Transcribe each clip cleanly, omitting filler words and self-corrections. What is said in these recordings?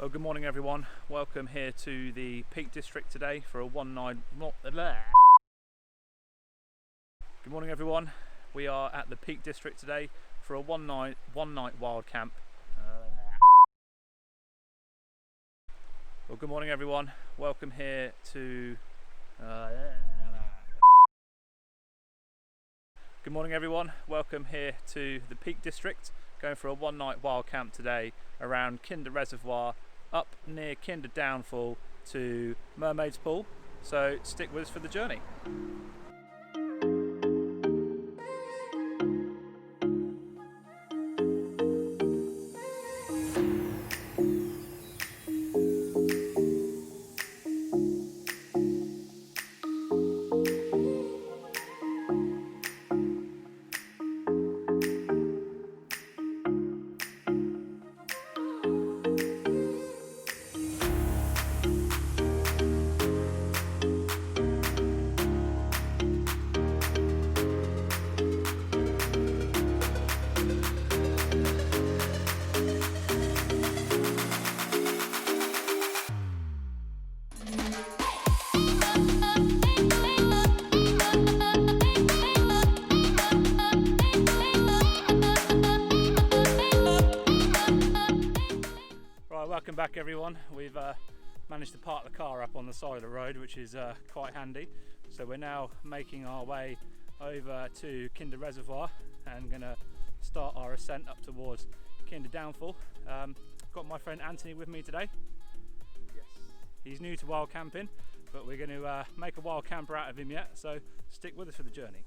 Well, good morning everyone. Welcome here to the Peak District today for a one night. Good morning everyone. We are at the Peak District today for a one night wild camp. Well, good morning everyone. Welcome here to. Good morning everyone. Welcome here to the Peak District. Going for a one night wild camp today around Kinder Reservoir, up near Kinder Downfall to Mermaids Pool. So stick with us for the journey. Welcome back everyone. We've managed to park the car up on the side of the road, which is quite handy. So we're now making our way over to Kinder Reservoir and going to start our ascent up towards Kinder Downfall. Got my friend Anthony with me today. Yes. He's new to wild camping, but we're going to make a wild camper out of him yet, so stick with us for the journey.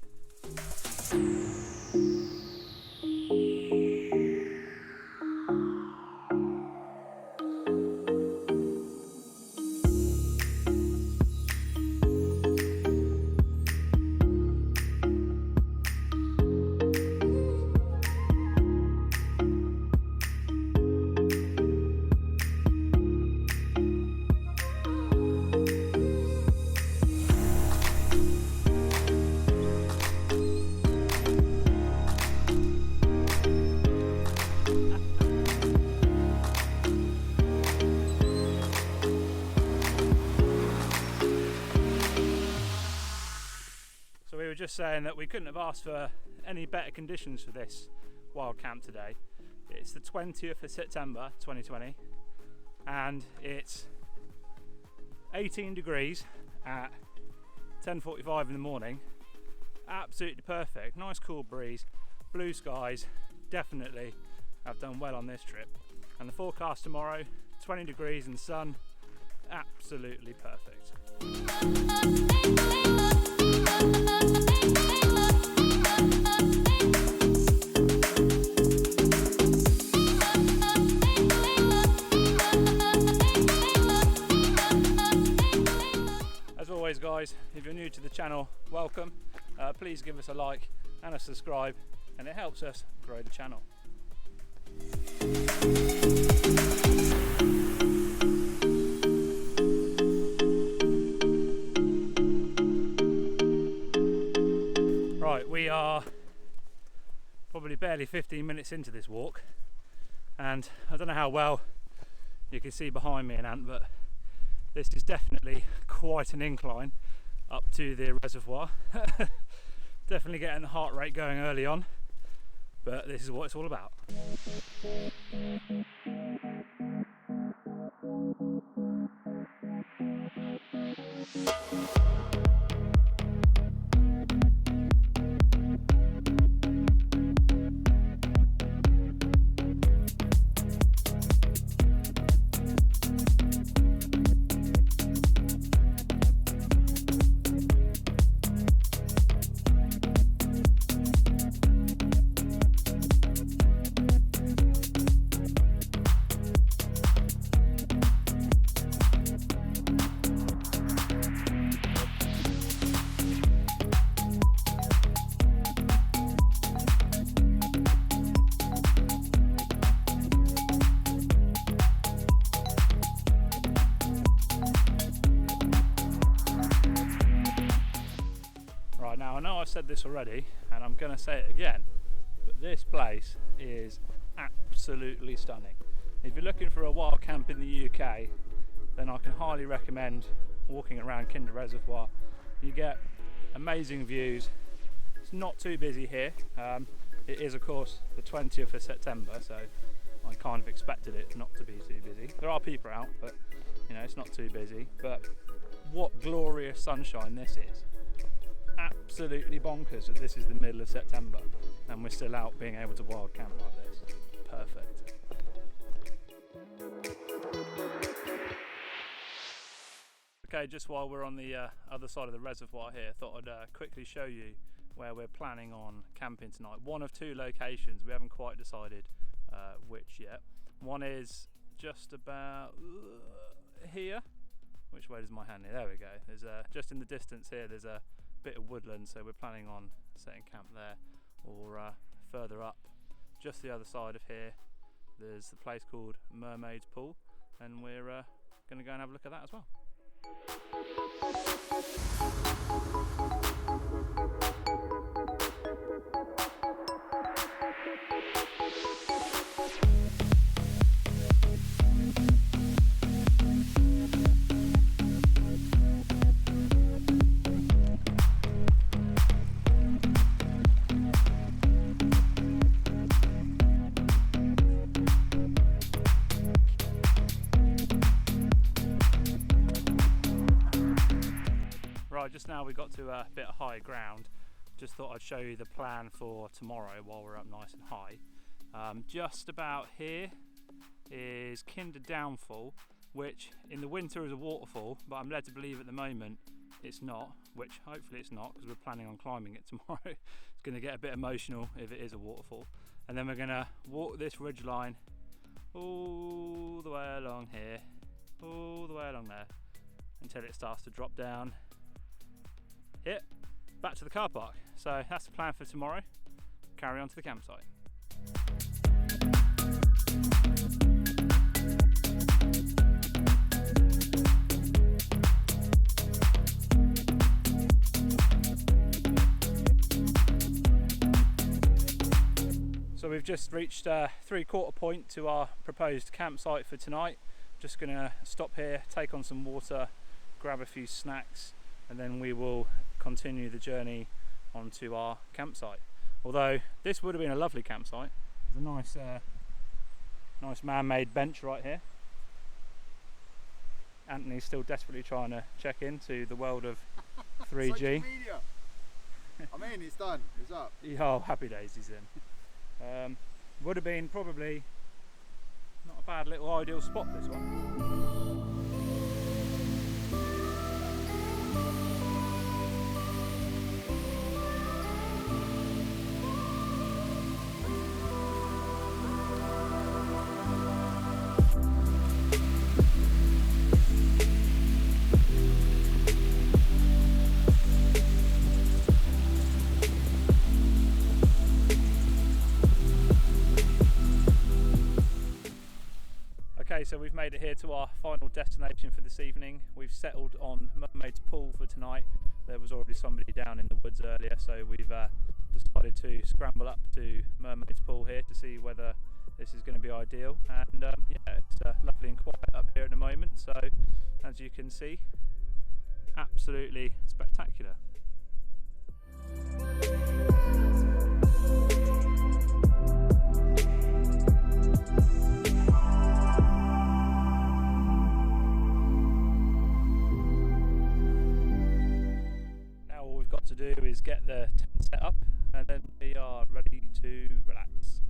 We were just saying that we couldn't have asked for any better conditions for this wild camp today. It's the 20th of September 2020 and it's 18 degrees at 10:45 in the morning. Absolutely perfect, nice cool breeze, blue skies. Definitely have done well on this trip. And the forecast tomorrow, 20 degrees and sun, absolutely perfect. As always guys, if you're new to the channel, welcome. Please give us a like and a subscribe, and it helps us grow the channel. Right, we are probably barely 15 minutes into this walk, and I don't know how well you can see behind me and Ant, but this is definitely quite an incline up to the reservoir. Definitely getting the heart rate going early on, but this is what it's all about. I've said this already and I'm going to say it again, but this place is absolutely stunning. If you're looking for a wild camp in the UK, then I can highly recommend walking around Kinder Reservoir. You get amazing views. It's not too busy here. It is of course the 20th of September, so I kind of expected it not to be too busy. There are people out, but you know, it's not too busy. But what glorious sunshine this is. Absolutely bonkers that this is the middle of September and we're still out being able to wild camp like this. Perfect. Okay, just while we're on the other side of the reservoir here, thought I'd quickly show you where we're planning on camping tonight. One of two locations, we haven't quite decided which yet. One is just about here. Which way does my hand here? There we go. There's just in the distance here, there's a bit of woodland, so we're planning on setting camp there. Or further up, just the other side of here, there's a place called Mermaid's Pool, and we're going to go and have a look at that as well. Right, just now we got to a bit of high ground. Just thought I'd show you the plan for tomorrow while we're up nice and high. Just about here is Kinder Downfall, which in the winter is a waterfall, but I'm led to believe at the moment it's not, which hopefully it's not because we're planning on climbing it tomorrow. It's going to get a bit emotional if it is a waterfall. And then we're going to walk this ridge line all the way along here, all the way along there, until it starts to drop down here, back to the car park. So that's the plan for tomorrow. Carry on to the campsite. So we've just reached 3/4 point to our proposed campsite for tonight. Just gonna stop here, take on some water, grab a few snacks, and then we will continue the journey onto our campsite. Although this would have been a lovely campsite. There's a nice man-made bench right here. Anthony's still desperately trying to check into the world of 3G. Social media. I'm in, it's done, it's up. Oh, happy days he's in. Would have been probably not a bad little ideal spot, this one. Okay, so we've made it here to our final destination for this evening. We've settled on Mermaid's Pool for tonight. There was already somebody down in the woods earlier, so we've decided to scramble up to Mermaid's Pool here to see whether this is going to be ideal. And yeah, it's lovely and quiet up here at the moment, so as you can see, absolutely spectacular. To do is get the tent set up, and then we are ready to relax.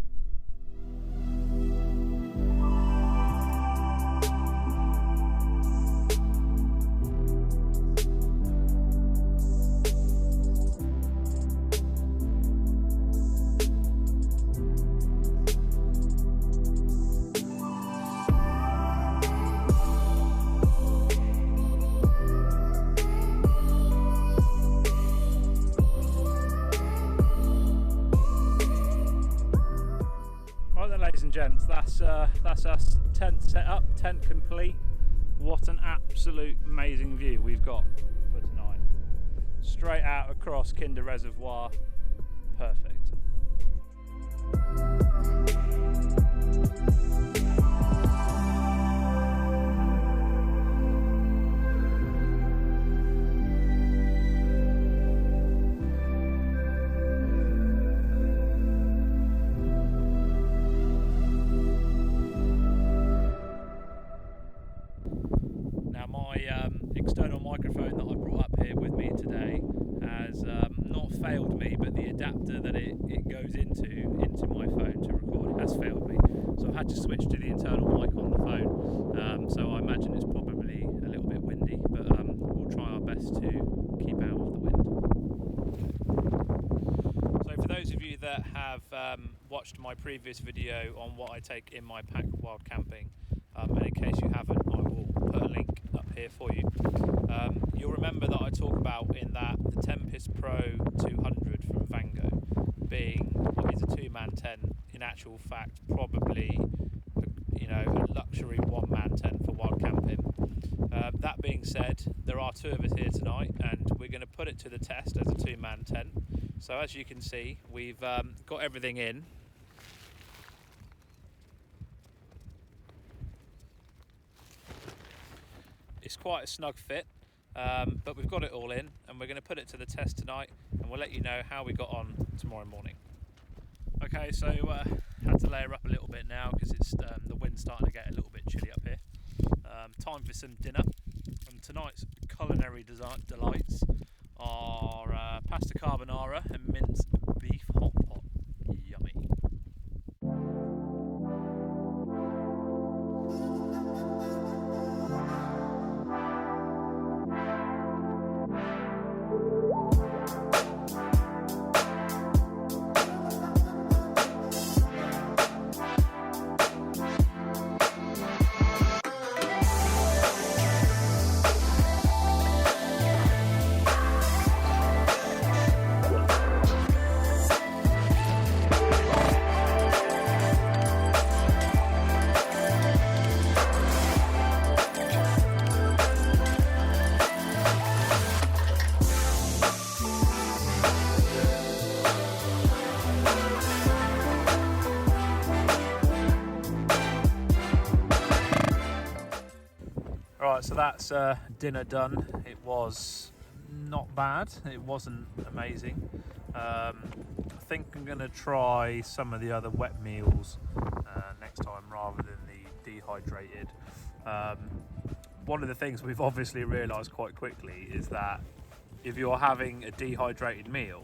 Ladies and gents, that's us, tent set up, tent complete. What an absolute amazing view we've got for tonight. Straight out across Kinder Reservoir, perfect. external microphone that I brought up here with me today has not failed me, but the adapter that it goes into my phone to record has failed me. So I've had to switch to the internal mic on the phone. So I imagine it's probably a little bit windy, but we'll try our best to keep out of the wind. So for those of you that have watched my previous video on what I take in my pack while camping, and in case you haven't, I will put a link up here for you. You'll remember that I talk about in that the Tempest Pro 200 from Vango being what is a two-man tent, in actual fact probably a luxury one-man tent for wild camping. That being said, there are two of us here tonight and we're going to put it to the test as a two-man tent. So as you can see, we've got everything in. It's quite a snug fit, but we've got it all in and we're going to put it to the test tonight and we'll let you know how we got on tomorrow morning. Okay, so had to layer up a little bit now because it's the wind's starting to get a little bit chilly up here. Time for some dinner, and tonight's culinary delights are pasta carbonara and minced beef hot pot. Yummy. Right, so that's dinner done. It was not bad, it wasn't amazing. I think I'm going to try some of the other wet meals next time rather than the dehydrated. One of the things we've obviously realised quite quickly is that if you're having a dehydrated meal,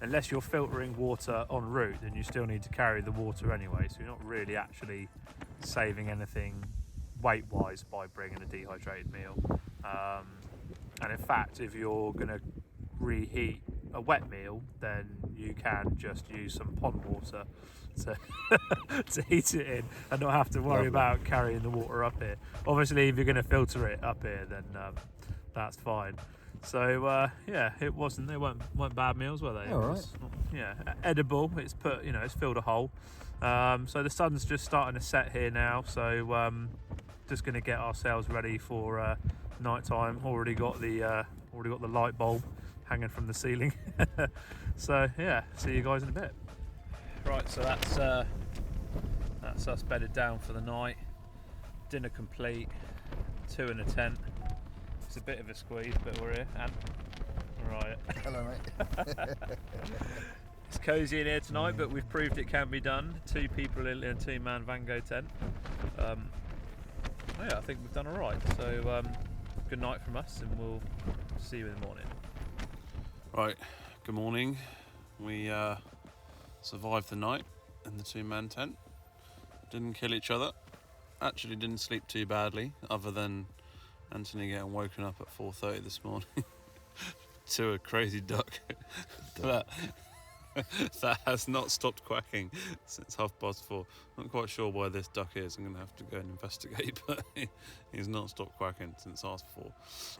unless you're filtering water en route, then you still need to carry the water anyway, so you're not really actually saving anything weight-wise by bringing a dehydrated meal. And in fact, if you're going to reheat a wet meal, then you can just use some pond water to, to heat it in and not have to worry about carrying the water up here. Obviously, if you're going to filter it up here, then that's fine. So yeah, they weren't bad meals, were they? All right. Yeah, edible. It's filled a hole. So the sun's just starting to set here now. So just going to get ourselves ready for night time. Already got the light bulb hanging from the ceiling. So yeah, see you guys in a bit. Right, so that's us bedded down for the night. Dinner complete. 2 in a tent. It's a bit of a squeeze, but we're here. And right. Hello, mate. It's cosy in here tonight, but we've proved it can be done. 2 people in a 2-man Vango tent. Yeah, I think we've done all right. So good night from us, and we'll see you in the morning. Right, good morning. We survived the night in the 2-man tent. Didn't kill each other. Actually didn't sleep too badly, other than Anthony getting woken up at 4:30 this morning to a crazy duck that has not stopped quacking since 4:30. Not quite sure why this duck is. I'm going to have to go and investigate, but he's not stopped quacking since 4:30.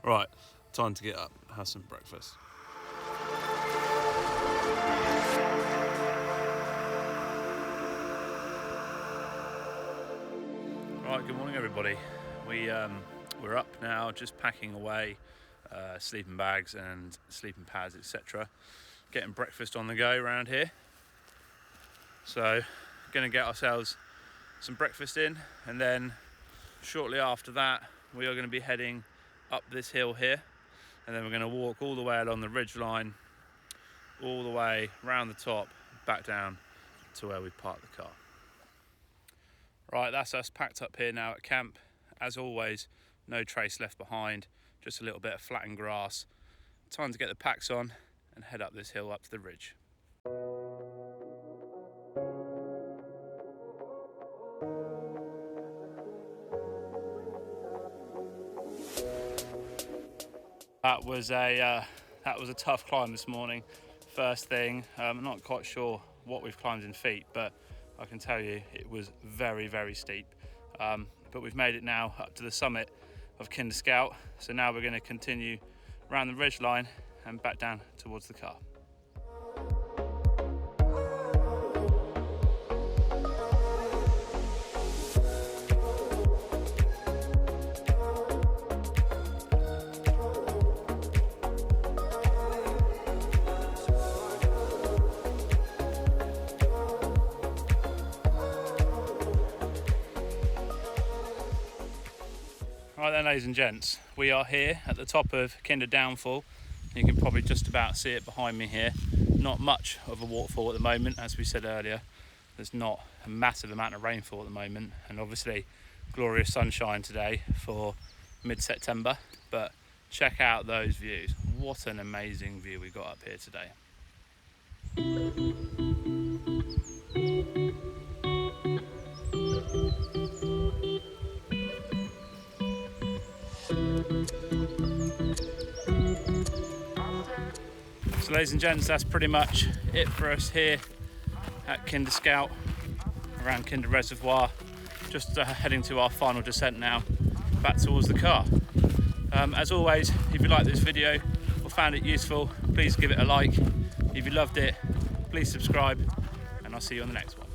Right, time to get up, have some breakfast. Right, good morning everybody. We're up now, just packing away sleeping bags and sleeping pads, etc. Getting breakfast on the go around here. So, going to get ourselves some breakfast in, and then shortly after that we are going to be heading up this hill here, and then we're going to walk all the way along the ridge line, all the way round the top, back down to where we parked the car. Right, that's us packed up here now at camp. As always, no trace left behind. just a little bit of flattened grass. Time to get the packs on and head up this hill up to the ridge. That was a tough climb this morning. First thing, I'm not quite sure what we've climbed in feet, but I can tell you it was very, very steep. But we've made it now up to the summit of Kinder Scout. So now we're going to continue around the ridge line and back down towards the car. Right then, ladies and gents, we are here at the top of Kinder Downfall. You can probably just about see it behind me here. Not much of a waterfall at the moment, as we said earlier. There's not a massive amount of rainfall at the moment, and obviously glorious sunshine today for mid-September. But check out those views. What an amazing view we got up here today. So ladies and gents, that's pretty much it for us here at Kinder Scout around Kinder Reservoir. Just heading to our final descent now, back towards the car. As always, if you liked this video or found it useful, please give it a like. If you loved it, please subscribe, and I'll see you on the next one.